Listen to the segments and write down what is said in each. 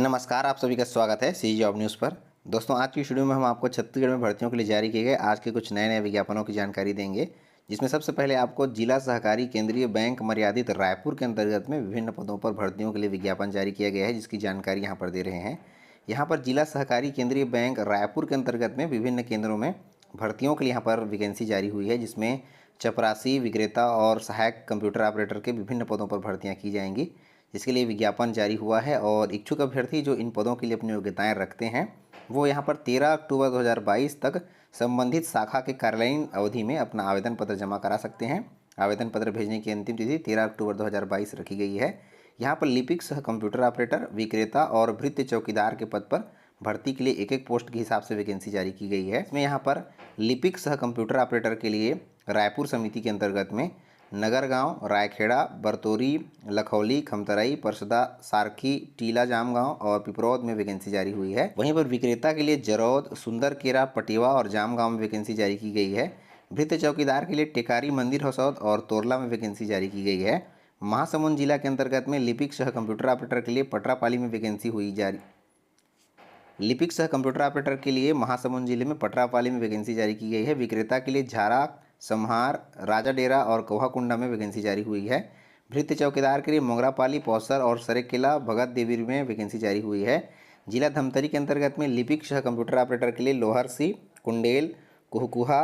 नमस्कार, आप सभी का स्वागत है सी जॉब न्यूज़ पर। दोस्तों, आज की वीडियो में हम आपको छत्तीसगढ़ में भर्तियों के लिए जारी किए गए आज के कुछ नए विज्ञापनों की जानकारी देंगे, जिसमें सबसे पहले आपको जिला सहकारी केंद्रीय बैंक मर्यादित रायपुर के अंतर्गत में विभिन्न पदों पर भर्तियों के लिए विज्ञापन जारी किया गया है, जिसकी जानकारी यहाँ पर दे रहे हैं। यहाँ पर जिला सहकारी केंद्रीय बैंक रायपुर के अंतर्गत में विभिन्न केंद्रों में भर्तियों के लिए यहाँ पर वैकेंसी जारी हुई है, जिसमें चपरासी, विक्रेता और सहायक कंप्यूटर ऑपरेटर के विभिन्न पदों पर भर्तियाँ की जाएंगी, जिसके लिए विज्ञापन जारी हुआ है। और इच्छुक अभ्यर्थी जो इन पदों के लिए अपनी योग्यताएं रखते हैं वो यहाँ पर 13 अक्टूबर 2022 तक संबंधित शाखा के कार्यालयीन अवधि में अपना आवेदन पत्र जमा करा सकते हैं। आवेदन पत्र भेजने की अंतिम तिथि 13 अक्टूबर 2022 रखी गई है। यहाँ पर लिपिक सह कंप्यूटर ऑपरेटर, विक्रेता और भृत्य चौकीदार के पद पर भर्ती के लिए एक एक पोस्ट के हिसाब से वैकेंसी जारी की गई है। इसमें यहाँ पर लिपिक सह कंप्यूटर ऑपरेटर के लिए रायपुर समिति के अंतर्गत में नगरगांव, रायखेड़ा, बरतोरी, लखौली, खमतराई, परसदा, सारखी, टीला जामगांव और पिपरौद में वैकेंसी जारी हुई है। वहीं पर विक्रेता के लिए जरौद, सुंदरकेरा, पटेवा और जामगांव में वैकेंसी जारी की गई है। भृत्य चौकीदार के लिए टेकारी, मंदिर हसौद और तोरला में वैकेंसी जारी की गई है। महासमुंद जिला के अंतर्गत में लिपिक सह कंप्यूटर ऑपरेटर के लिए पटरापाली में वैकेंसी हुई जारी। लिपिक सह कंप्यूटर ऑपरेटर के लिए महासमुंद जिले में पटरापाली में वैकेंसी जारी की गई है। विक्रेता के लिए झारा, समहार, राजाडेरा और कोहाकुंडा में वैकेंसी जारी हुई है। भृत्य चौकीदार के लिए मोगरापाली, पौसर और सरेकेला, भगत देवी में वैकेंसी जारी हुई है। जिला धमतरी के अंतर्गत में लिपिक सह कंप्यूटर ऑपरेटर के लिए लोहरसी, कुंडेल, कुहकुहा,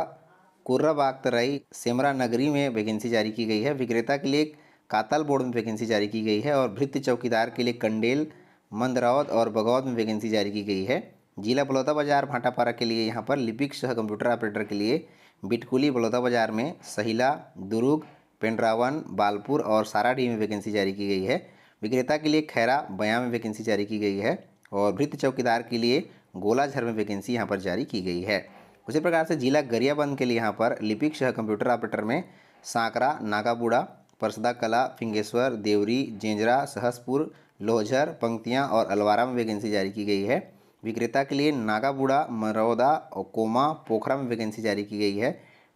कुर्राबागतराई, सेमरा नगरी में वैकेंसी जारी की गई है। विक्रेता के लिए कातल बोर्ड में वैकेंसी जारी की गई है और भृत्य चौकीदार के लिए कंडेल, मंदरौद और बगौद में वैकेंसी जारी की गई है। जिला बलौदाबाजार भाटापारा के लिए यहाँ पर लिपिक सह कंप्यूटर ऑपरेटर के लिए बिटकुली, बलौदाबाजार में सहिला, दुर्ग, पेंड्रावन, बालपुर और साराडी में वैकेंसी जारी की गई है। विक्रेता के लिए खैरा, बयां में वैकेंसी जारी की गई है और भृत्य चौकीदार के लिए गोलाझर में वैकेंसी यहाँ पर जारी की गई है। उसी प्रकार से जिला गरियाबंद के लिए यहाँ पर लिपिक सह कंप्यूटर ऑपरेटर में सांकरा, नागाबूढ़ा, परसदा कला, फिंगेश्वर, देवरी, जेंजरा, सहसपुर, लोहझर, पंक्तियाँ और अलवारा में वैकेंसी जारी की गई है। विक्रेता के लिए नागाबूढ़ा, मरौदा और कोमा, पोखरा में वैकेंसी जारी की गई है।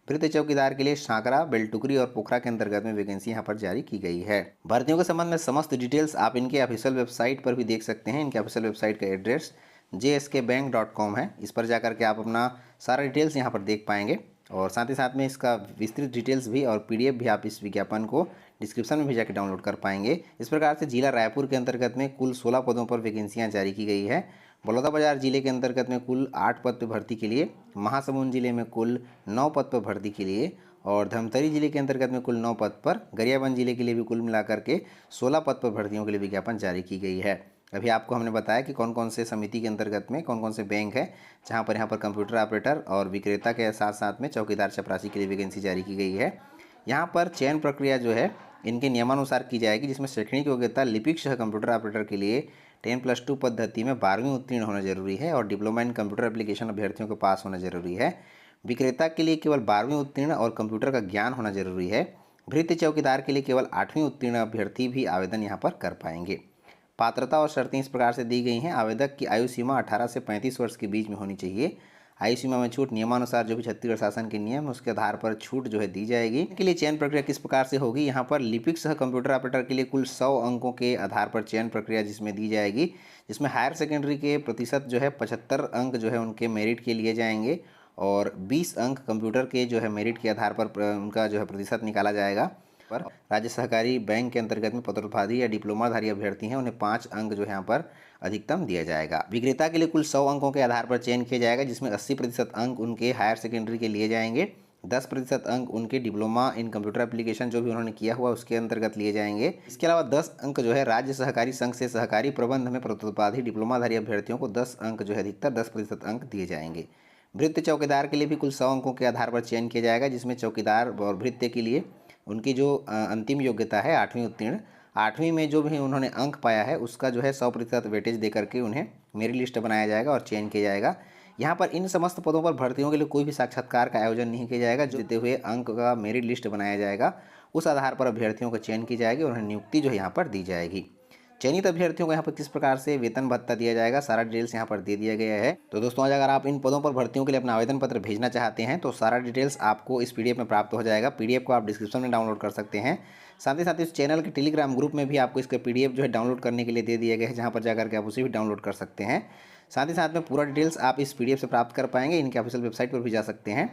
भृत्य चौकीदार के लिए सांकरा, बेलटुकरी और पोखरा के अंतर्गत में वैकेंसी यहाँ पर जारी की गई है। भर्तियों के संबंध में समस्त डिटेल्स आप इनके ऑफिशियल वेबसाइट पर भी देख सकते हैं। इनके ऑफिशियल वेबसाइट का एड्रेस jskbank.com है। इस पर जाकर के आप अपना सारा डिटेल्स यहाँ पर देख पाएंगे और साथ ही साथ में इसका विस्तृत डिटेल्स भी और PDF भी आप इस विज्ञापन को डिस्क्रिप्शन में भी जाकर डाउनलोड कर पाएंगे। इस प्रकार से जिला रायपुर के अंतर्गत में कुल 16 पदों पर वैकेंसियाँ जारी की गई है। बलौदाबाजार जिले के अंतर्गत में कुल 8 पद पर भर्ती के लिए, महासमुंद जिले में कुल 9 पद पर भर्ती के लिए और धमतरी जिले के अंतर्गत में कुल 9 पद पर, गरियाबंद जिले के लिए भी कुल मिलाकर के 16 पद पर भर्तियों के लिए विज्ञापन जारी की गई है। अभी आपको हमने बताया कि कौन कौन से समिति के अंतर्गत में कौन कौन से बैंक है जहां पर यहाँ पर कंप्यूटर ऑपरेटर और विक्रेता के साथ साथ में चौकीदार, चपरासी के लिए वैकेंसी जारी की गई है। यहाँ पर चयन प्रक्रिया जो है इनके नियमानुसार की जाएगी, जिसमें शैक्षणिक योग्यता लिपिक सह कंप्यूटर ऑपरेटर के लिए 10+2 पद्धति में 12वीं उत्तीर्ण होना जरूरी है और डिप्लोमा इन कंप्यूटर एप्लीकेशन अभ्यर्थियों को पास होना जरूरी है। विक्रेता के लिए केवल 12वीं उत्तीर्ण और कंप्यूटर का ज्ञान होना जरूरी है। भृत्य चौकीदार के लिए केवल 8वीं उत्तीर्ण अभ्यर्थी भी आवेदन यहाँ पर कर पाएंगे। पात्रता और शर्तें इस प्रकार से दी गई हैं। आवेदक की आयु सीमा 18 से 35 वर्ष के बीच में होनी चाहिए। आयु सीमा में छूट नियमानुसार जो भी छत्तीसगढ़ शासन के नियम है उसके आधार पर छूट जो है दी जाएगी। इनके लिए चयन प्रक्रिया किस प्रकार से होगी, यहाँ पर लिपिक सह कंप्यूटर ऑपरेटर के लिए कुल 100 अंकों के आधार पर चयन प्रक्रिया जिसमें दी जाएगी, जिसमें हायर सेकेंडरी के प्रतिशत जो है 75 अंक जो है उनके मेरिट के लिए जाएंगे और 20 अंक कंप्यूटर के जो है मेरिट के आधार पर उनका जो है प्रतिशत निकाला जाएगा। पर राज्य सहकारी बैंक के अंतर्गत में पत्रोत्पादी या डिप्लोमाधारी अभ्यर्थी हैं उन्हें 5 अंक जो है यहाँ पर अधिकतम दिया जाएगा। विक्रेता के लिए कुल 100 अंकों के आधार पर चयन किया जाएगा, जिसमें 80% अंक उनके हायर सेकेंडरी के लिए जाएंगे, 10% अंक उनके डिप्लोमा इन कंप्यूटर एप्लीकेशन जो भी उन्होंने किया हुआ उसके अंतर्गत लिए जाएंगे। इसके अलावा 10 अंक जो है राज्य सहकारी संघ से सहकारी प्रबंध में पत्रोत्पादी डिप्लोमाधारी अभ्यर्थियों को 10 अंक जो है अधिकतर 10% अंक दिए जाएंगे। भृत्य चौकीदार के लिए भी कुल 100 अंकों के आधार पर चयन किया जाएगा, जिसमें चौकीदार और भृत्य के लिए उनकी जो अंतिम योग्यता है 8वीं उत्तीर्ण, 8वीं में जो भी उन्होंने अंक पाया है उसका जो है 100% वेटेज दे करके उन्हें मेरिट लिस्ट बनाया जाएगा और चयन किया जाएगा। यहाँ पर इन समस्त पदों पर भर्तियों के लिए कोई भी साक्षात्कार का आयोजन नहीं किया जाएगा। जो देते हुए अंक का मेरिट लिस्ट बनाया जाएगा उस आधार पर अभ्यर्थियों का चयन की जाएगी और उन्हें नियुक्ति जो है यहाँ पर दी जाएगी। चयनित अभ्यर्थियों को यहाँ पर किस प्रकार से वेतन भत्ता दिया जाएगा, सारा डिटेल्स यहाँ पर दे दिया गया है। तो दोस्तों आज अगर आप इन पदों पर भर्तियों के लिए अपना आवेदन पत्र भेजना चाहते हैं तो सारा डिटेल्स आपको इस पीडीएफ में प्राप्त हो जाएगा। पीडीएफ को आप डिस्क्रिप्शन में डाउनलोड कर सकते हैं। साथ ही साथ इस चैनल के टेलीग्राम ग्रुप में भी आपको इसका पीडीएफ जो है डाउनलोड करने के लिए दे दिया गया है, जहाँ पर जाकर के आप उसे भी डाउनलोड कर सकते हैं। साथ ही साथ में पूरा डिटेल्स आप इस पीडीएफ से प्राप्त कर पाएंगे। इनके ऑफिशियल वेबसाइट पर भी जा सकते हैं।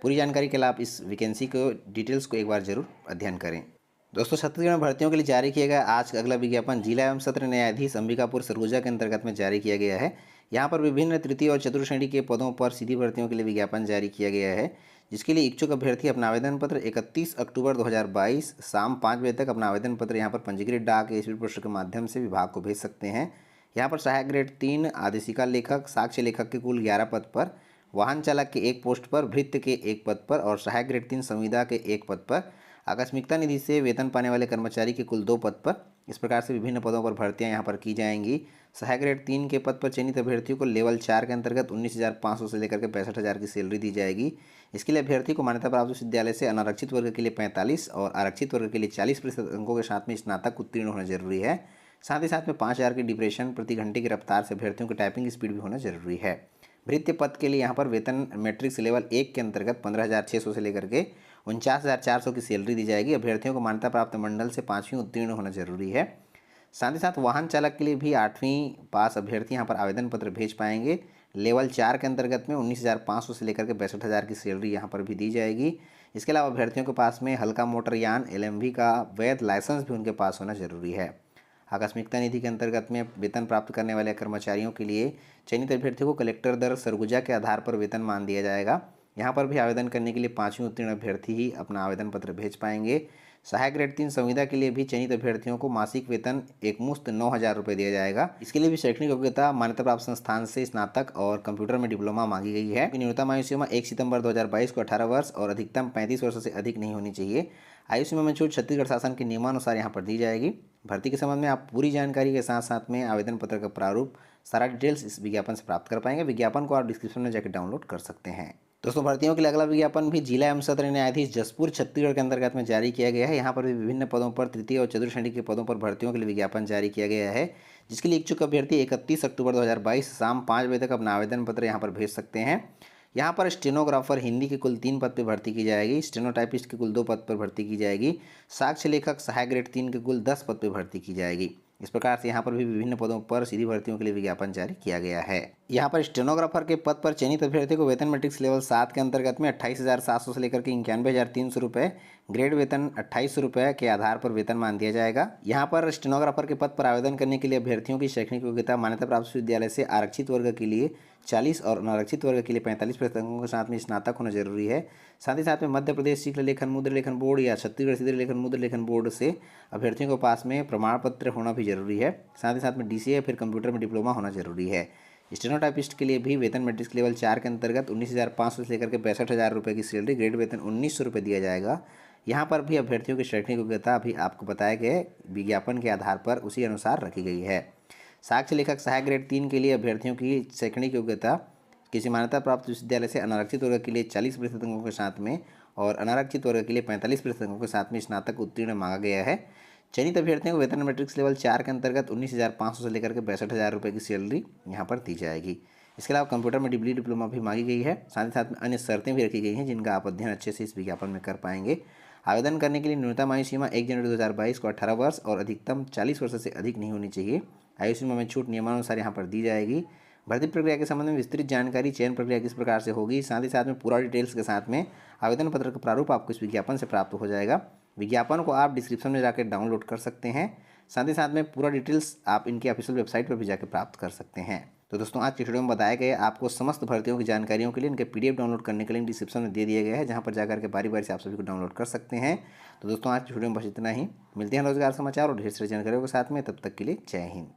पूरी जानकारी के लिए आप इस वैकेंसी को डिटेल्स को एक बार जरूर अध्ययन करें। दोस्तों छत्तीसगढ़ में भर्तियों के लिए जारी किया गया आज का अगला विज्ञापन जिला एवं सत्र न्यायाधीश अंबिकापुर सरगुजा के अंतर्गत में जारी किया गया है। यहाँ पर विभिन्न तृतीय और चतुर्थ श्रेणी के पदों पर सीधी भर्तियों के लिए विज्ञापन जारी किया गया है, जिसके लिए इच्छुक अभ्यर्थी अपना आवेदन पत्र 31 अक्टूबर 2022 शाम 5 बजे तक अपना आवेदन पत्र यहाँ पर पंजीकृत डाक या स्पीड पोस्ट के माध्यम से विभाग को भेज सकते हैं। यहाँ पर सहायक ग्रेड 3 आदेशिका लेखक साक्ष्य लेखक के कुल 11 पद पर, वाहन चालक के 1 पोस्ट पर, भृत्य के 1 पद पर और सहायक ग्रेड 3 संविदा के 1 पद पर, आकस्मिकता निधि से वेतन पाने वाले कर्मचारी के कुल 2 पद पर, इस प्रकार से विभिन्न पदों पर भर्तियां यहाँ पर की जाएंगी। सहायक ग्रेड 3 के पद पर चयनित अभ्यर्थियों को लेवल 4 के अंतर्गत 19,500 से लेकर के 65,000 की सैलरी दी जाएगी। इसके लिए अभ्यर्थी को मान्यता प्राप्त विश्वविद्यालय से अनारक्षित वर्ग के लिए 45 और आरक्षित वर्ग के लिए 40% अंकों के साथ में स्नातक उत्तीर्ण होना जरूरी है। साथ ही साथ में 5,000 की डिप्रेशन प्रति घंटे की रफ्तार से अभ्यर्थियों की टाइपिंग स्पीड भी होना जरूरी है। भृत्य पद के लिए यहाँ पर वेतन मैट्रिक्स लेवल 1 के अंतर्गत 15,600 से लेकर के 49,400 की सैलरी दी जाएगी। अभ्यर्थियों को मान्यता प्राप्त मंडल से 5वीं उत्तीर्ण होना जरूरी है। साथ ही साथ वाहन चालक के लिए भी 8वीं पास अभ्यर्थी यहाँ पर आवेदन पत्र भेज पाएंगे। लेवल 4 के अंतर्गत में 19,500 से लेकर के 62,000 की सैलरी यहाँ पर भी दी जाएगी। इसके अलावा अभ्यर्थियों के पास में हल्का मोटर यान LMV का वैध लाइसेंस भी उनके पास होना जरूरी है। आकस्मिकता निधि के अंतर्गत में वेतन प्राप्त करने वाले कर्मचारियों के लिए चयनित अभ्यर्थियों को कलेक्टर दर सरगुजा के आधार पर वेतन मान दिया जाएगा। यहाँ पर भी आवेदन करने के लिए 5वीं उत्तीर्ण अभ्यर्थी ही अपना आवेदन पत्र भेज पाएंगे। सहायक ग्रेड 3 संविदा के लिए भी चयनित अभ्यर्थियों को मासिक वेतन एकमुश्त 9,000 रुपये दिया जाएगा। इसके लिए भी शैक्षणिक योग्यता मान्यता प्राप्त संस्थान से स्नातक और कंप्यूटर में डिप्लोमा मांगी गई है। न्यूनतम आयु सीमा 1 सितंबर 2022 को 18 वर्ष और अधिकतम 35 वर्ष से अधिक नहीं होनी चाहिए। आयु सीमा में छूट छत्तीसगढ़ शासन के नियमानुसार यहाँ पर दी जाएगी। भर्ती के संबंध में आप पूरी जानकारी के साथ साथ में आवेदन पत्र का प्रारूप सारा डिटेल्स इस विज्ञापन से प्राप्त कर पाएंगे। विज्ञापन को आप डिस्क्रिप्शन में जाकर डाउनलोड कर सकते हैं। दोस्तों भर्तियों के लिए अगला विज्ञापन भी जिला एवं सत्र न्यायाधीश जसपुर छत्तीसगढ़ के अंतर्गत में जारी किया गया है। यहाँ पर भी विभिन्न पदों पर तृतीय और चतुर्थ श्रेणी के पदों पर भर्तियों के लिए विज्ञापन जारी किया गया है, जिसके लिए इच्छुक अभ्यर्थी 31 अक्टूबर 2022 शाम 5 बजे तक अपना आवेदन पत्र यहाँ पर भेज सकते हैं। यहाँ पर स्टेनोग्राफर हिंदी के कुल 3 पद पर भर्ती की जाएगी। स्टेनोटाइपिस्ट के कुल 2 पद पर भर्ती की जाएगी। साक्ष्य लेखक सहायक ग्रेड 3 के कुल 10 पद पर भर्ती की जाएगी। इस प्रकार से यहाँ पर भी विभिन्न पदों पर सीधी भर्तियों के लिए विज्ञापन जारी किया गया है। यहाँ पर स्टेनोग्राफर के पद पर चयनित अभ्यर्थी को वेतन मैट्रिक्स लेवल 7 के अंतर्गत में 28,700 से लेकर के 91,300 रुपये, ग्रेड वेतन 2,800 रुपये के आधार पर वेतनमान दिया जाएगा। यहाँ पर स्टेनोग्राफर के पद पर आवेदन करने के लिए अभ्यर्थियों की शैक्षणिक योग्यता मान्यता प्राप्त विश्वविद्यालय से आरक्षित वर्ग के लिए 40 और अनारक्षित वर्ग के लिए 45% अंकों के साथ में स्नातक होना जरूरी है। साथ ही साथ में मध्य प्रदेश शीघ्र लेखन मुद्र लेखन बोर्ड या छत्तीसगढ़ शीघ्र लेखन मुद्र लेखन बोर्ड से अभ्यर्थियों के पास में प्रमाण पत्र होना भी जरूरी है। साथ ही साथ में DCA या फिर कंप्यूटर में डिप्लोमा होना जरूरी है। स्टेनोटाइपिस्ट के लिए भी वेतन मैट्रिक्स लेवल 4 के अंतर्गत 19,500 से लेकर के 62,000 रुपये की सैलरी, ग्रेड वेतन 1,900 रुपये दिया जाएगा। यहाँ पर भी अभ्यर्थियों की शैक्षणिक योग्यता अभी आपको बताए गए विज्ञापन के आधार पर उसी अनुसार रखी गई है। साक्ष्य लेखक सहायक ग्रेड 3 के लिए अभ्यर्थियों की शैक्षणिक योग्यता किसी मान्यता प्राप्त विश्वविद्यालय से अनारक्षित वर्ग के लिए 40% अंकों के साथ में और अनारक्षित वर्ग के लिए 45% अंकों के साथ में स्नातक उत्तीर्ण मांगा गया है। चयनित अभ्यर्थियों को वेतन मैट्रिक्स लेवल 4 के अंतर्गत 19,500 से लेकर के 62,000 रुपये की सैलरी यहाँ पर दी जाएगी। इसके अलावा कंप्यूटर में डिप्लोमा भी मांगी गई है। साथ ही साथ में अन्य शर्तें भी रखी गई हैं जिनका आप अध्ययन अच्छे से इस विज्ञापन में कर पाएंगे। आवेदन करने के लिए न्यूनतम आयु सीमा 1 जनवरी 2022 को 18 वर्ष और अधिकतम 40 वर्ष से अधिक नहीं होनी चाहिए। आयु सीमा में छूट नियमानुसार यहाँ पर दी जाएगी। भर्ती प्रक्रिया के संबंध में विस्तृत जानकारी, चयन प्रक्रिया किस प्रकार से होगी, साथ ही साथ में पूरा डिटेल्स के साथ में आवेदन पत्र का प्रारूप आपको इस विज्ञापन से प्राप्त हो जाएगा। विज्ञापन को आप डिस्क्रिप्शन में जाकर डाउनलोड कर सकते हैं। साथ ही साथ में पूरा डिटेल्स आप इनकी ऑफिशियल वेबसाइट पर भी जाकर प्राप्त कर सकते हैं। तो दोस्तों आज की वीडियो में बताया गया आपको समस्त भर्तियों की जानकारियों के लिए इनके PDF डाउनलोड करने के लिए डिस्क्रिप्शन में दे दिया गया है, जहां पर जाकर के बारी बारी से आप सभी को डाउनलोड कर सकते हैं। तो दोस्तों आज की वीडियो में बस इतना ही। मिलते हैं रोजगार समाचार और ढेर सारी जानकारियों के साथ में। तब तक के लिए जय हिंद।